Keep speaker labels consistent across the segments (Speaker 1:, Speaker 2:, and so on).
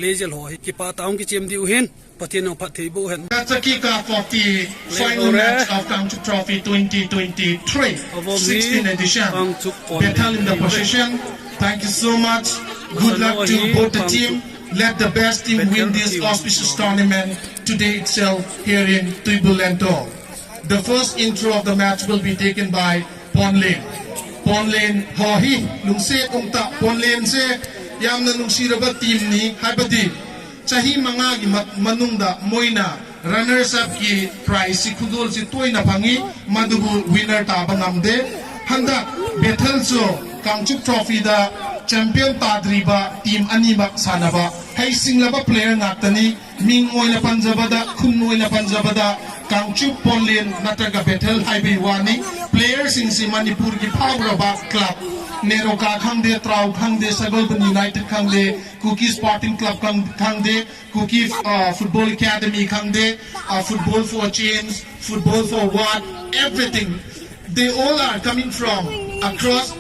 Speaker 1: play jel ho ki pa taung ki chem diu hin patino pathei bo hen.
Speaker 2: That's a kickoff of the final match of Kangchup Trophy 2023 16th edition. Bethel in the position. Thank you so much. Good luck to both the team. Let the best team win this auspicious tournament today itself here in Tuibulento. The first intro of the match will be taken by Ponlen. Ponlen hohi lungse ungta Ponlen se yamna lungsiraba team ni haibadi chahi manga gi manungda moina runners up ki prize si khudol si toina phangi madubu winner ta bangamde handa Bethel so Kangchup Trophy da champion tadriba team anima sanaba hay singlaba player ngaktani ming oina panjabada khun oina panjabada Kangchup Ponlen natraga Bethel highway wani players in si Manipur ki Phauraba club Neroka khangde Trau khangde Sagalban United khangde Cookie Sporting Club khangde Cookie Football Academy khangde Football for Change, Football for What, everything. They all are coming from across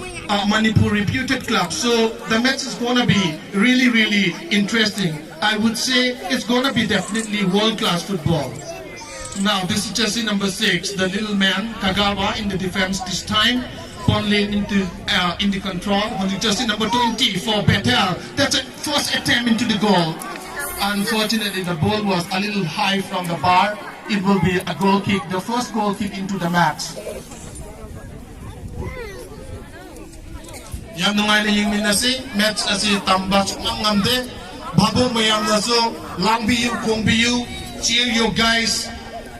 Speaker 2: Manipur reputed clubs. So the match is gonna be really interesting. I would say it's gonna be definitely world-class football. Now this is jersey number 6, the little man Kagawa in the defense this time. Ponlen in the control. On the jersey number 20 for Bethel. That's a first attempt into the goal. Unfortunately, the ball was a little high from the bar. It will be a goal kick, the first goal kick into the match. Yam nungai na yung minasi match asi tamba chukang ngamde babo mayam na so lang biyu kong biyu cheer your guys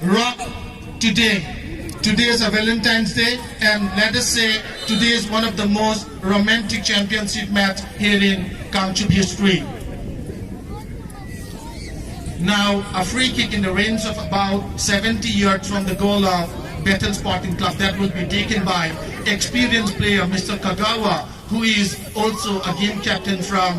Speaker 2: rock today. Today is a Valentine's Day, and let us say today is one of the most romantic championship match here in Kangchup history. Now a free kick in the range of about 70 yards from the goal of Bethel Sporting Club that will be taken by experienced player Mr. Kagawa, who is also a game captain from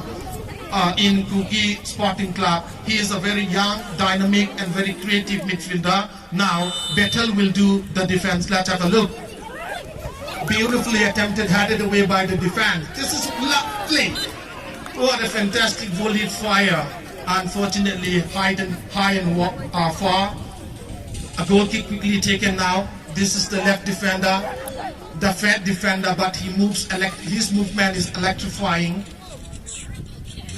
Speaker 2: in Cookie Sporting Club. He is a very young, dynamic and very creative midfielder. Now Bethel will do the defense. Let's have a look. Beautifully attempted, headed away by the defense. This is lovely. What a fantastic volley fire. Unfortunately, high and far. A goal kick quickly taken now. This is the left defender, the fat defender, but he moves. His movement is electrifying.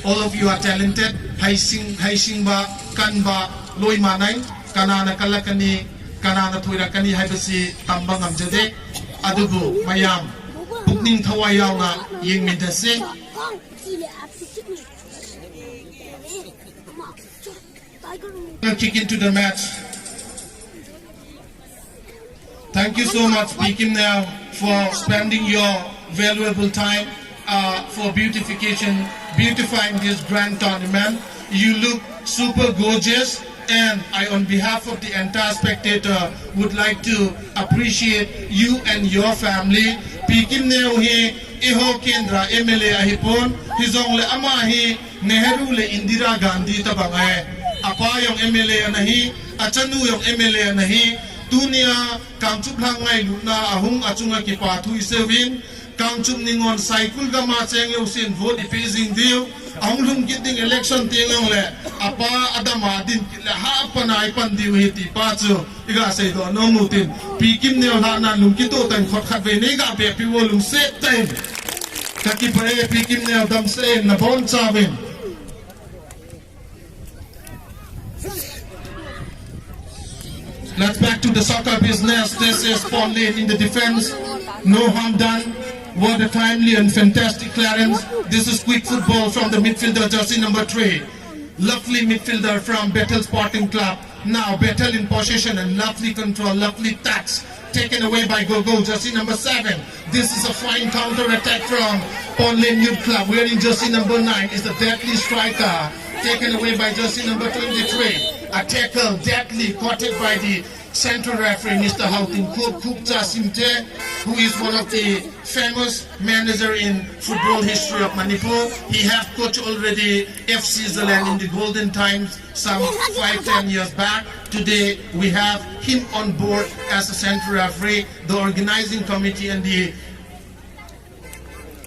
Speaker 2: All of you are talented. Haising ba kanba loy manay kanana kalakani kanana tuirakani haibasi tambang amjade adugo mayam pugning thawayaw nga yeng midase. Kick into the match. Thank you so much, Pekim, now for spending your valuable time for beautifying this grand tournament. You look super gorgeous, and I, on behalf of the entire spectator, would like to appreciate you and your family. Pekim neo hi iho kendra MLA ahipon hizong le ama hi Nehru le Indira Gandhi tabangay. Apa yung MLA anahi, achanu yung MLA anahi. Dunia Kangchup hangai luna ahung achunga ki pathu isevin Kangchup ningon cycle ga ma cheng usin vote phasing deal ahung lum kiting election tingong le apa adama din le ha panai pan diu hiti pacho iga sei do no mutin pikim ne ha na lum kito tan khot khat ve ne ga pe pi wo lum set time ka ki pare pikim ne dam se na bon chaven. Let's back to the soccer business. This is Ponlen in the defense. No harm done. What a timely and fantastic clearance. This is quick football from the midfielder, jersey number 3. Lovely midfielder from Bethel Sporting Club. Now Bethel in possession and lovely control, lovely touch. Taken away by Gogo, jersey number 7. This is a fine counter attack from Ponlen Youth Club. Wearing jersey number 9 is the deadly striker. Taken away by jersey number 23. A tackle deadly caught it by the central referee, Mr. Houting Kupcha Simte, who is one of the famous manager in football history of Manipur. He has coached already FC Zealand in the golden times some 5-10 years back. Today we have him on board as a central referee. The organizing committee and the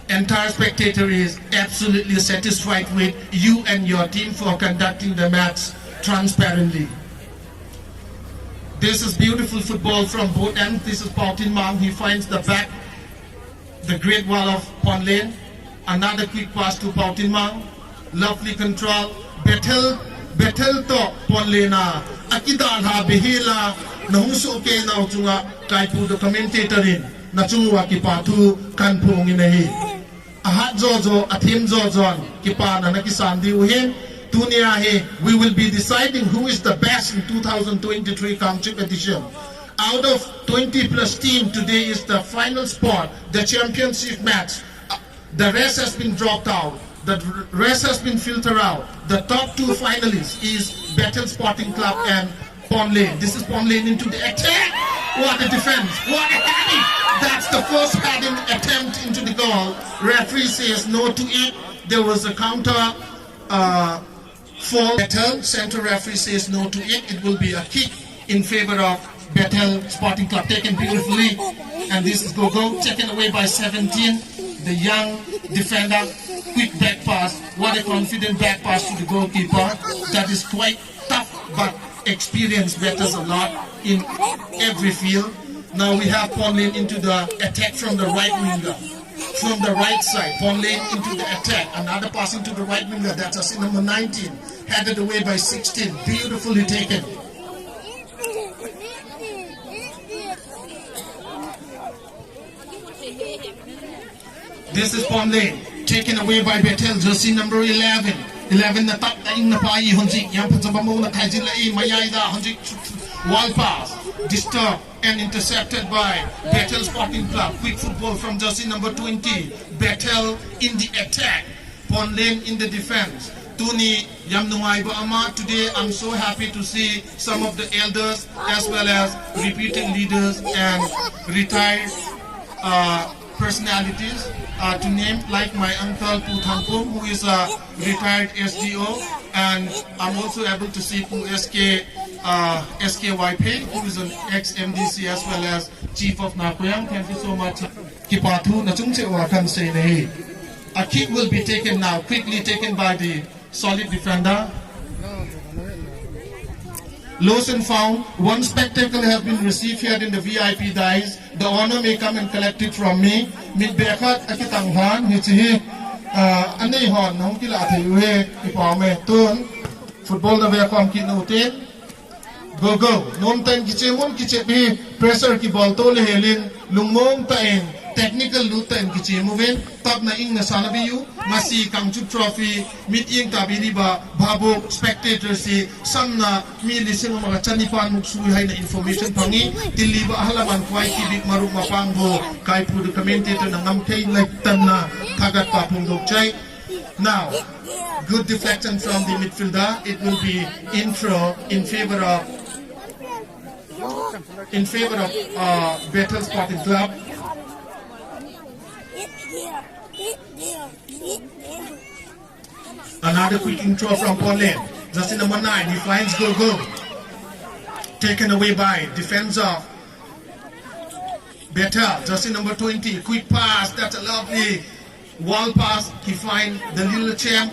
Speaker 2: entire spectator is absolutely satisfied with you and your team for conducting the match transparently. This is beautiful football from both ends. This is Pautin Mang. He finds the back, the great wall of Ponlen. Another quick pass to Pautin Mang. Lovely control. Bethel to Ponlena. Akidal ha behila. Nahuso ke na uchunga kaipu the commentator in. Nachungwa kipatu kanpung inahi. Ahat zozo atim zozon kipana nakisandi uhin. We will be deciding who is the best in 2023 kangchup edition. Out of 20 plus team, today is the final spot, the championship match. The rest has been dropped out. The rest has been filtered out. The top two finalists is Bethel Sporting Club and Ponlen. This is Ponlen into the attack. What a defense! What a heading! That's the first heading attempt into the goal. Referee says no to it. There was a counter. For Bethel, center referee says no to it. It will be a kick in favor of Bethel Sporting Club, taken beautifully. And this is go-go, taken away by 17. The young defender, quick back pass. What a confident back pass to the goalkeeper. That is quite tough, but experience matters a lot in every field. Now we have Ponlen into the attack from the right winger. From the right side, Ponlen into the attack. Another passing to the right winger. That's us in number 19. Headed away by 16. Beautifully taken. This is Ponlen. Taken away by Bethel. Jersey number 11. 11 na top na ing napayi honjik. Yang pansabamo na kajin lai mayay da honjik. Wall pass. Disturbed and intercepted by Bethel Sporting Club. Quick football from jersey number 20. Bethel in the attack. Ponlen in the defense. Tuni Yamnungai Ama. Today I'm so happy to see some of the elders as well as repeating leaders and retired personalities. To name like my uncle Pu Thangkum, who is a retired SDO, and I'm also able to see Pu SKYP, who is an ex-MDC as well as Chief of Nakuyang. Thank you so much. Kipatu Nachungse Wakan say a kick will be taken now, quickly taken by the solid defender. Lost and found. One spectacle has been received here in the VIP dice. The honor may come and collect it from me. Mid bekat akitang han hichi anei hon nong kila thayu he ipame tun football na ve kom ki noten go non ten kichemon kichebi pressure ki ball to le helin lungmong taen technical luten kichemuven tab na ing na sanabiyu masi kangchup trophy mid ing tabiri ba babo spectators si samna mi lising mga chanipan muksuy hay na information pangi tiliba halaman kwai kibik maruk mapangbo kai pu the commentator na ngamkay like tan na kagat pa pungdok chay. Now good deflection from the midfielder. It will be intro in favor of Bethel Sporting Club. Another quick intro from Ponlen. Jersey number 9. He finds go. Taken away by defense of Bethel. Jersey number 20. Quick pass. That's a lovely wall pass. He finds the little champ.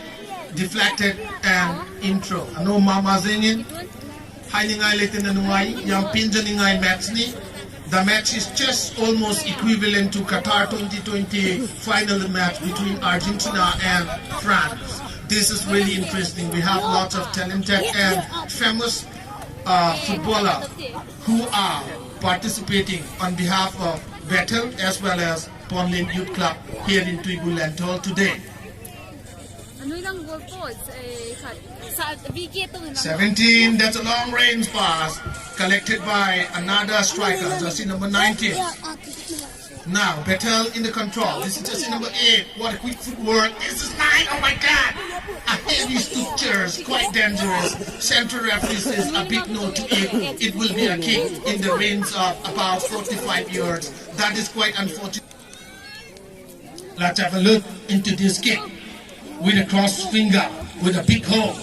Speaker 2: Deflected and intro. Ano mama zingin? Hai ningay letin na nungay. Yang pinja ningay match ni. The match is just almost equivalent to Qatar 2020 final match between Argentina and France. This is really interesting. We have lots of talented and famous footballers who are participating on behalf of Bethel as well as Ponlen Youth Club here in Tuibu Lantol today. 17, that's a long range pass collected by another striker, jersey number 19. Now, Bethel in the control. This is jersey number 8. What a quick footwork. This is 9. Oh my God. A heavy structures, quite dangerous. Central referee says a big no to it. It will be a kick in the range of about 45 yards. That is quite unfortunate. Let's have a look into this kick. With a cross finger, with a big hole.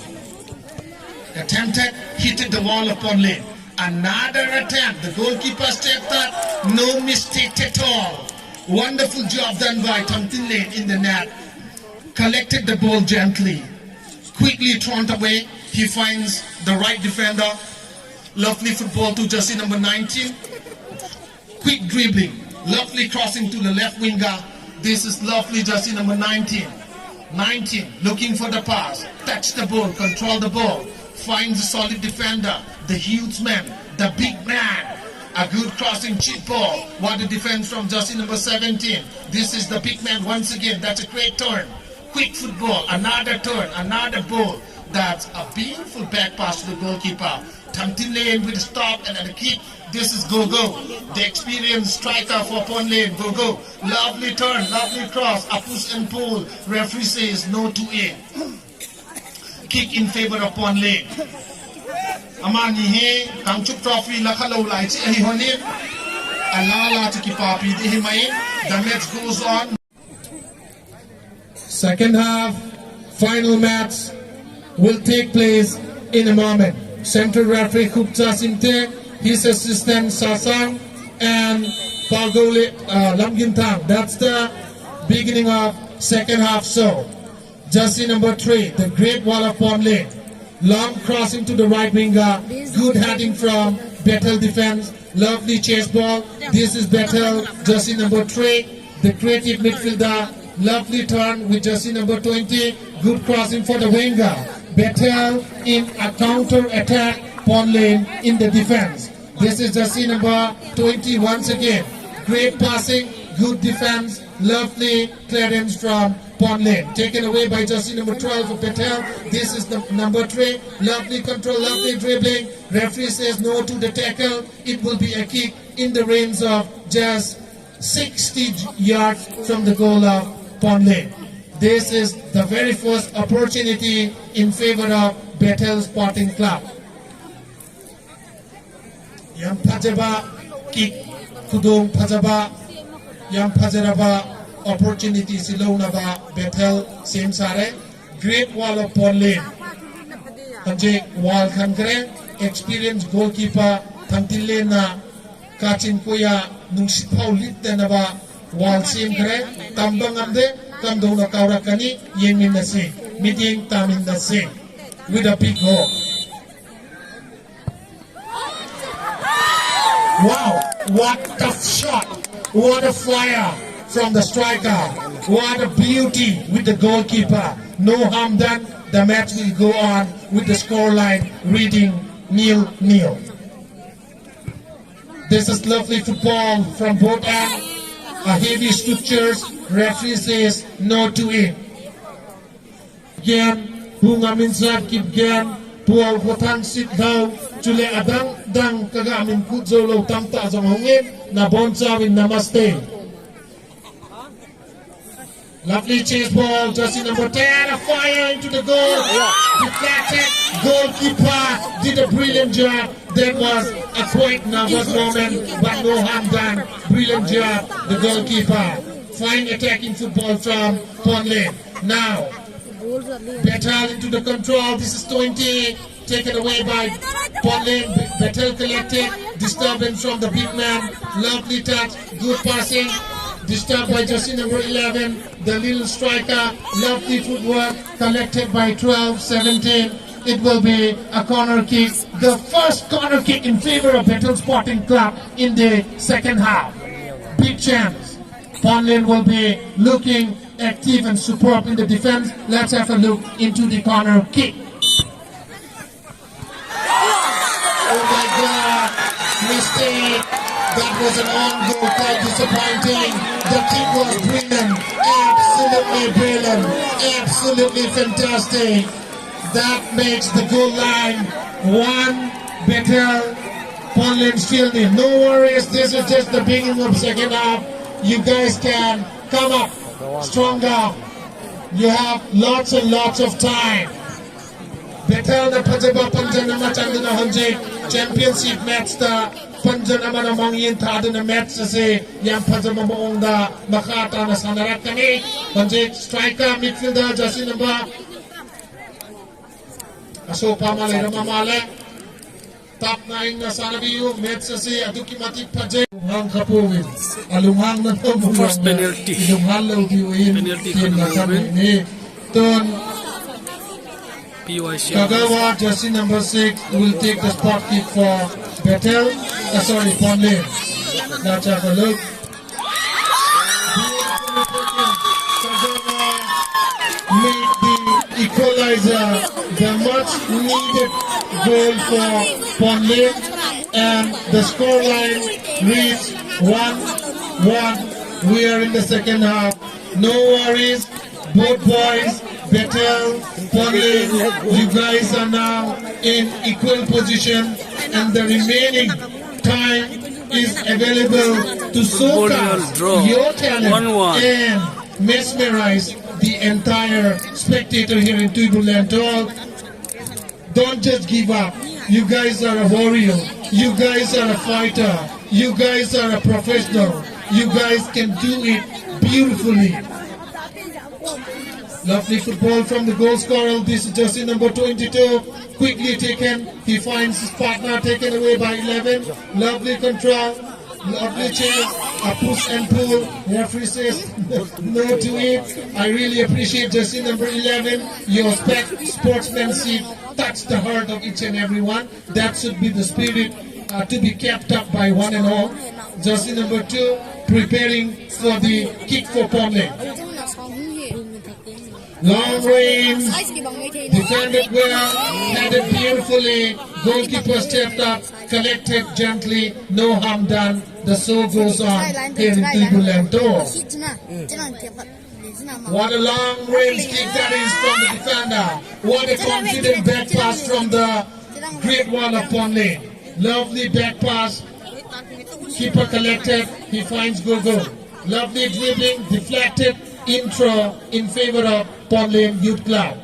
Speaker 2: Attempted, hit the wall of Ponlen. Another attempt, the goalkeeper stepped up, no mistake at all. Wonderful job done by Ponlen in the net. Collected the ball gently. Quickly thrown away. He finds the right defender. Lovely football to jersey number 19. Quick dribbling. Lovely crossing to the left winger. This is lovely jersey number 19. 19 looking for the pass. Touch the ball. Control the ball. Finds a solid defender. The huge man. The big man. A good crossing chip ball. What a defense from jersey number 17. This is the big man once again. That's a great turn. Quick football. Another turn. Another ball. That's a beautiful back pass to the goalkeeper. Ponlen with a stop and a kick. This is go-go. The experienced striker for Ponlen. Go-go. Lovely turn. Lovely cross. A push and pull. Referee says no to it. Kick in favor of Ponlen. Amani he kangchup trophy lakalaw lai chi ahi honin alala to kipapi di himain. The match goes on. Second half, final match will take place in a moment. Central referee Kupcha Simte, his assistant Sasang, and Pagole Lamgintang. That's the beginning of second half. So, jersey number 3, the great wall of Ponlen. Long crossing to the right winger. Good heading from Bethel defense. Lovely chase ball. This is Bethel, jersey number 3. The creative midfielder. Lovely turn with jersey number 20. Good crossing for the winger. Bethel in a counter attack. Ponlen in the defense. This is jersey number 20 once again. Great passing. Good defense. Lovely clearance from Ponlen. Taken away by jersey number 12 of Bethel. This is the number 3. Lovely control, lovely dribbling. Referee says no to the tackle. It will be a kick in the range of just 60 yards from the goal of Ponlen. This is the very first opportunity in favor of Bethel Sporting Club. Yang Pajaba kick, Kudung Pajaba, Yang Pajaraba opportunity silonaba Bethel same sare. Great wall of Ponlen. Kanje wall kangre experienced goalkeeper Ponlen na kachin kuya nungsi paulit na ba wall same kre tambang amde kamdong na kaurakani yemin na si meeting tamin na si with a big hook. Wow, what a shot, what a fire from the striker. What a beauty with the goalkeeper. No harm done. The match will go on with the scoreline reading 0-0. This is lovely football from both ends. A heavy structures. Referee says no to it. Again, bunga minsat kip again. Pual hotang sit down. Chule adang dang kagamin kudzo lo tamta azang hongin. Na bonsa win namaste. Lovely chase ball, jersey number 10, a fire into the goal. Deflected, goalkeeper did a brilliant job. That was a quite nervous moment, but no harm done. Brilliant job, the goalkeeper. Fine attacking football from Ponlen. Now, Bethel into the control. This is 20, taken away by Ponlen. Bethel collected, disturbance from the big man. Lovely touch, good passing. Disturbed by jersey number 11, the little striker. Lovely footwork collected by 12, 17. It will be a corner kick. The first corner kick in favor of Bethel Sporting Club in the second half. Big chance. Ponlen will be looking active and superb in the defense. Let's have a look into the corner kick. Oh my God, mistake. That was an on goal, quite disappointing. The kick was brilliant, absolutely brilliant, absolutely fantastic. That makes the goal line 1 Bethel, Ponlen still nil. No worries, this is just the beginning of second half. You guys can come up stronger. You have lots and lots of time. Bethel na Pajaba Panjana Machang na Hanjik championship match ta Panjana mana mangin ta na match se yang Pajama maong da makata na sanarat kami. Hanjik striker midfielder jersey number Aso Pamale Ramamale. top 9 na Sanabiyo, Metsasi, Adukimati Pajay, Hang Kapowin, Alumang na to,
Speaker 1: First penalty.
Speaker 2: Ilumhalaw diwin,
Speaker 1: Penalty
Speaker 2: Tim na
Speaker 1: ka
Speaker 2: kami
Speaker 1: namin.
Speaker 2: ni Ton
Speaker 1: PYC.
Speaker 2: Kagawa, jersey number 6, will take the spot kick for Bethel, Ponlen. Let's have a look. Made the equalizer, the much needed goal for Ponlen, and the scoreline reads 1-1. We are in the second half. No worries, both boys, Bethel, Ponlen, you guys are now in equal position, and the remaining time is available to showcase your talent
Speaker 1: 1-1.
Speaker 2: and mesmerize the entire spectator here in Tubuland. Don't just give up. You guys are a warrior. You guys are a fighter. You guys are a professional. You guys can do it beautifully. Lovely football from the goal scorer. This is jersey number 22. Quickly taken. He finds his partner, taken away by 11. Lovely control. Lovely chase. A push and pull. Referee says no to it. I really appreciate jersey number 11. Your sportsmanship touched the heart of each and every one. That should be the spirit to be kept up by one and all. Jersey number 2 preparing for the kick for Ponlen. Long range, defended well, headed beautifully, goalkeeper stepped up, collected gently, no harm done. The show goes on here in Tubuland. What a long range kick that is from the defender. What a confident back pass from the great one of Ponlen. Lovely back pass, keeper collected, he finds Gogo. Lovely dribbling, deflected, intro in favor of Ponlen Youth Club.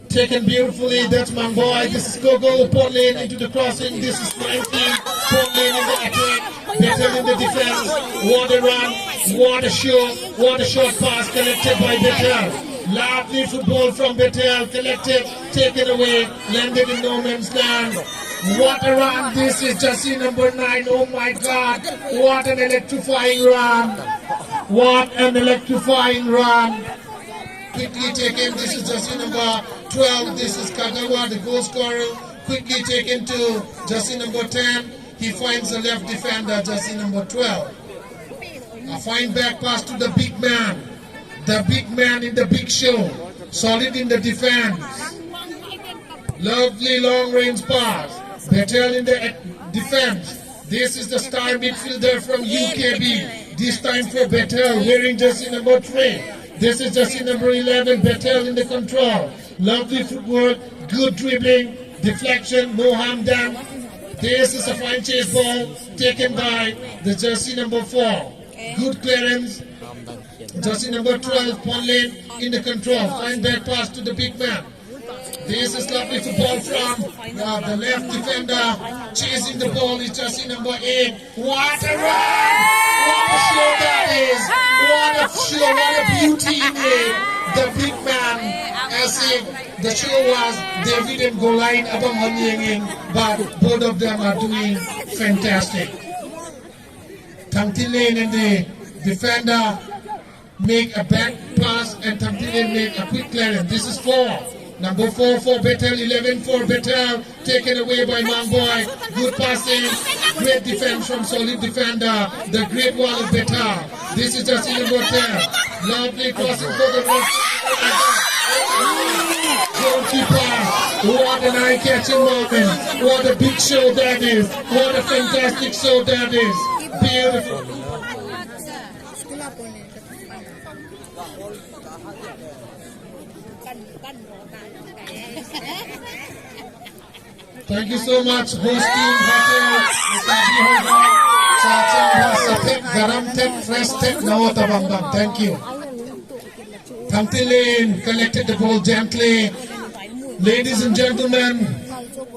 Speaker 2: Taken beautifully, that's my boy. This is Gogo, Ponlen into the crossing. This is 19, Ponlen in the attack, Bethel in the defense. What a run, what a short pass collected by Bethel. Lovely football from Bethel, collected, taken away, landed in no man's land. What a run, this is jersey number 9, oh my God, what an electrifying run, what an electrifying run. Quickly taken, this is jersey number 12, this is Kagawa, the goal scorer, quickly taken to jersey number 10, he finds the left defender, jersey number 12. A fine back pass to the big man in the big show, solid in the defense. Lovely long range pass. Bethel in the defense. This is the star midfielder from UKB. This time for Bethel, wearing jersey number 3. This is jersey number 11, Bethel in the control. Lovely footwork, good dribbling, deflection, no harm done. This is a fine chase ball taken by the jersey number 4. Good clearance. Jersey number 12, Ponlen in the control. Fine back pass to the big man. This is lovely football from the left defender. Chasing the ball is jersey number 8. What a run! What a show that is! What a show, what a beauty in it! The big man, as if the show was David and Goliath abang Hanyanging, but both of them are doing fantastic. Tamtilen and the defender make a back pass and Tamtilen make a quick clearance. This is 4. Number 4 for Bethel, 11 for Bethel, taken away by Mangboy. Good passing, great defense from solid defender, the great wall of Bethel. This is just number 10. Lovely crossing for the left. Goalkeeper, what an eye-catching moment. What a big show that is. What a fantastic show that is. Beautiful. Thank you so much, host team, Thank you. Tamtilen collected the ball gently. Ladies and gentlemen,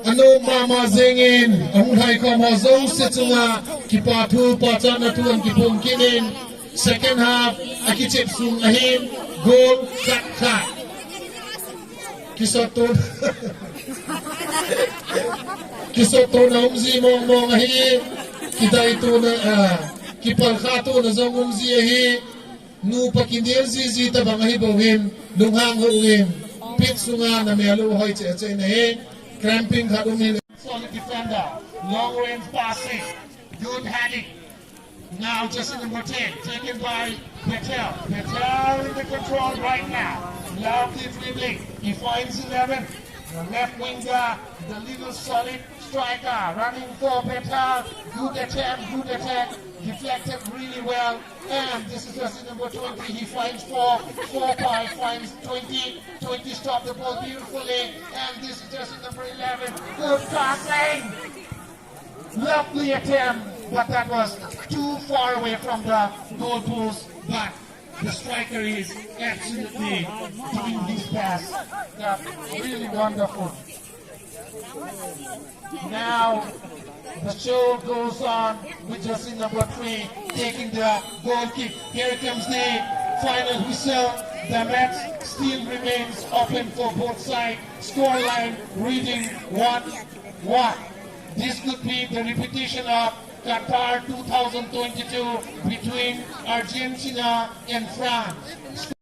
Speaker 2: ano mama zingin, ang hay ko mo zong situna, kipatu patana tuan kipong kinin. Second half, akichip sung ahim, goal, cut. Kisoton Kisoton na umzi mong hi Kidai to na Kipalka to na zong umzi hi Nu pakindil zizi tabang hi bawin Lunghang huwin Pit sunga na melo hoy che na hi Cramping hadumin Solid defender Long range passing Good heading Now just number 10, taken by Bethel. Bethel in the control right now. Lovely dribbling. He finds 11. The left winger, the little solid striker, running for Bethel. Good attack. Deflected really well. And this is just number 20. He finds 4. 4-5 finds 20. 20 stop the ball beautifully. And this is just number 11. Good passing. Lovely attempt, but that was too far away from the goal post. But the striker is absolutely doing his best. That's really wonderful. Now the show goes on with jersey number 3 taking the goal kick. Here comes the final whistle. The match still remains open for both sides. Scoreline reading 1-1. This could be the repetition of Qatar 2022 between Argentina and France.